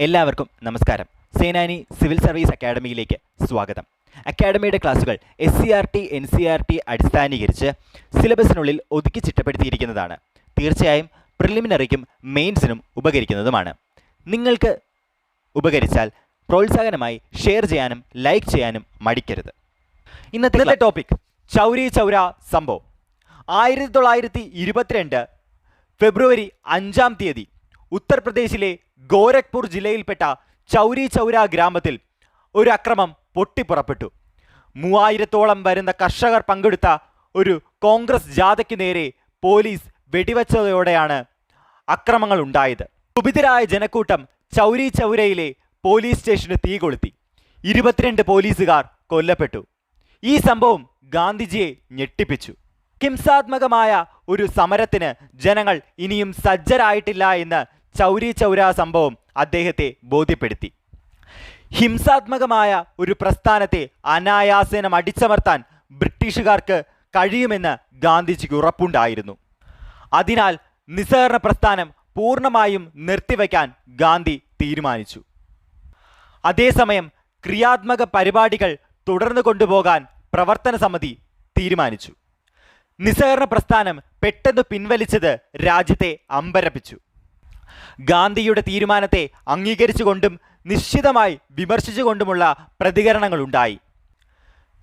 എല്ലാവർക്കും നമസ്കാരം. സേനാനി civil service അക്കാഡമിയിലേക്ക് സ്വാഗതം. അക്കാഡമിയുടെ ക്ലാസുകൾ SCERT NCERT അടിസ്ഥാനീകരിച്ച് സിലബസിനുള്ളിൽ ഒതുക്കി ചിട്ടപ്പെടുത്തിയിരിക്കുന്നതാണ്. തീർച്ചയായും പ്രിലിമിനറിക്കും മെയിൻസിനും ഉപകരിക്കുന്നതുമാണ്. നിങ്ങൾക്ക് ഉപകരിച്ചാൽ പ്രോത്സാഹനമായി ഷെയർ ചെയ്യാനും ലൈക്ക് ചെയ്യാനും മടിക്കരുത്. ഇന്നത്തെ ടോപ്പിക് ചൗരി ചൗര സംഭവം. 1922 ഫെബ്രുവരി 5-ാം തീയതി ഉത്തർപ്രദേശിലെ ഗോരഖ്പൂർ ജില്ലയിൽപ്പെട്ട ചൗരി ചൗര ഗ്രാമത്തിൽ ഒരു അക്രമം പൊട്ടിപ്പുറപ്പെട്ടു. 3000-ഓളം വരുന്ന കർഷകർ പങ്കെടുത്ത ഒരു കോൺഗ്രസ് ജാഥയ്ക്ക് നേരെ പോലീസ് വെടിവെച്ചതോടെയാണ് അക്രമങ്ങൾ ഉണ്ടായത്. കുപിതരായ ജനക്കൂട്ടം ചൗരി ചൗരയിലെ പോലീസ് സ്റ്റേഷന് തീ കൊളുത്തി. 22 പോലീസുകാർ കൊല്ലപ്പെട്ടു. ഈ സംഭവം ഗാന്ധിജിയെ ഞെട്ടിപ്പിച്ചു. ഹിംസാത്മകമായ ഒരു സമരത്തിന് ജനങ്ങൾ ഇനിയും സജ്ജരായിട്ടില്ല എന്ന് ചൗരി ചൗര സംഭവം അദ്ദേഹത്തെ ബോധ്യപ്പെടുത്തി. ഹിംസാത്മകമായ ഒരു പ്രസ്ഥാനത്തെ അനായാസേന അടിച്ചമർത്താൻ ബ്രിട്ടീഷുകാർക്ക് കഴിയുമെന്ന് ഗാന്ധിജിക്ക് ഉറപ്പുണ്ടായിരുന്നു. അതിനാൽ നിസ്സഹകരണ പ്രസ്ഥാനം പൂർണ്ണമായും നിർത്തിവെക്കാൻ ഗാന്ധി തീരുമാനിച്ചു. അതേസമയം ക്രിയാത്മക പരിപാടികൾ തുടർന്നു കൊണ്ടുപോകാൻ പ്രവർത്തന സമിതി തീരുമാനിച്ചു. നിസ്സഹകരണ പ്രസ്ഥാനം പെട്ടെന്ന് പിൻവലിച്ചത് രാജ്യത്തെ അമ്പരപ്പിച്ചു. ഗാന്ധിയുടെ തീരുമാനത്തെ അംഗീകരിച്ചുകൊണ്ടും നിശ്ചിതമായി വിമർശിച്ചുകൊണ്ടുമുള്ള പ്രതികരണങ്ങളുണ്ടായി.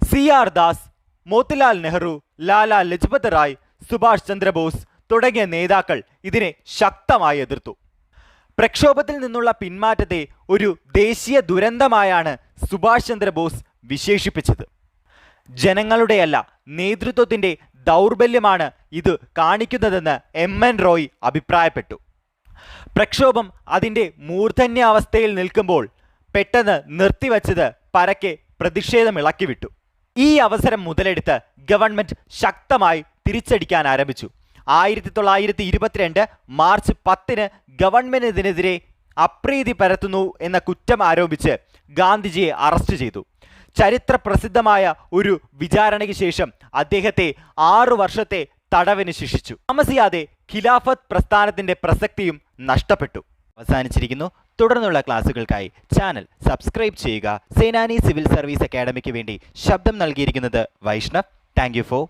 CR ദാസ്, മോത്തിലാൽ നെഹ്റു, ലാലാ ലജ്പത് റായ്, സുഭാഷ് ചന്ദ്രബോസ് തുടങ്ങിയ നേതാക്കൾ ഇതിനെ ശക്തമായി എതിർത്തു. പ്രക്ഷോഭത്തിൽ നിന്നുള്ള പിന്മാറ്റത്തെ ഒരു ദേശീയ ദുരന്തമായാണ് സുഭാഷ് ചന്ദ്രബോസ് വിശേഷിപ്പിച്ചത്. ജനങ്ങളുടെയല്ല, നേതൃത്വത്തിൻ്റെ ദൗർബല്യമാണ് ഇത് കാണിക്കുന്നതെന്ന് MN റോയ് അഭിപ്രായപ്പെട്ടു. പ്രക്ഷോഭം അതിൻ്റെ മൂർധന്യാവസ്ഥയിൽ നിൽക്കുമ്പോൾ പെട്ടെന്ന് നിർത്തിവച്ചത് പരക്കെ പ്രതിഷേധമിളക്കിവിട്ടു. ഈ അവസരം മുതലെടുത്ത് ഗവൺമെൻറ് ശക്തമായി തിരിച്ചടിക്കാൻ ആരംഭിച്ചു. 1922 മാർച്ച് 10 ഗവൺമെൻറ്റിനെതിരെ അപ്രീതി പരത്തുന്നു എന്ന കുറ്റം ആരോപിച്ച് ഗാന്ധിജിയെ അറസ്റ്റ് ചെയ്തു. ചരിത്ര പ്രസിദ്ധമായ ഒരു വിചാരണയ്ക്ക് ശേഷം അദ്ദേഹത്തെ 6 വർഷത്തെ തടവിന് ശിക്ഷിച്ചു. താമസിയാതെ ഖിലാഫത്ത് പ്രസ്ഥാനത്തിന്റെ പ്രസക്തിയും നഷ്ടപ്പെട്ടു. അവസാനിച്ചിരിക്കുന്നു. തുടർന്നുള്ള ക്ലാസുകൾക്കായി ചാനൽ സബ്സ്ക്രൈബ് ചെയ്യുക. സേനാനി സിവിൽ സർവീസ് അക്കാഡമിക്ക് വേണ്ടി ശബ്ദം നൽകിയിരിക്കുന്നത് വൈഷ്ണവ്. Thank you for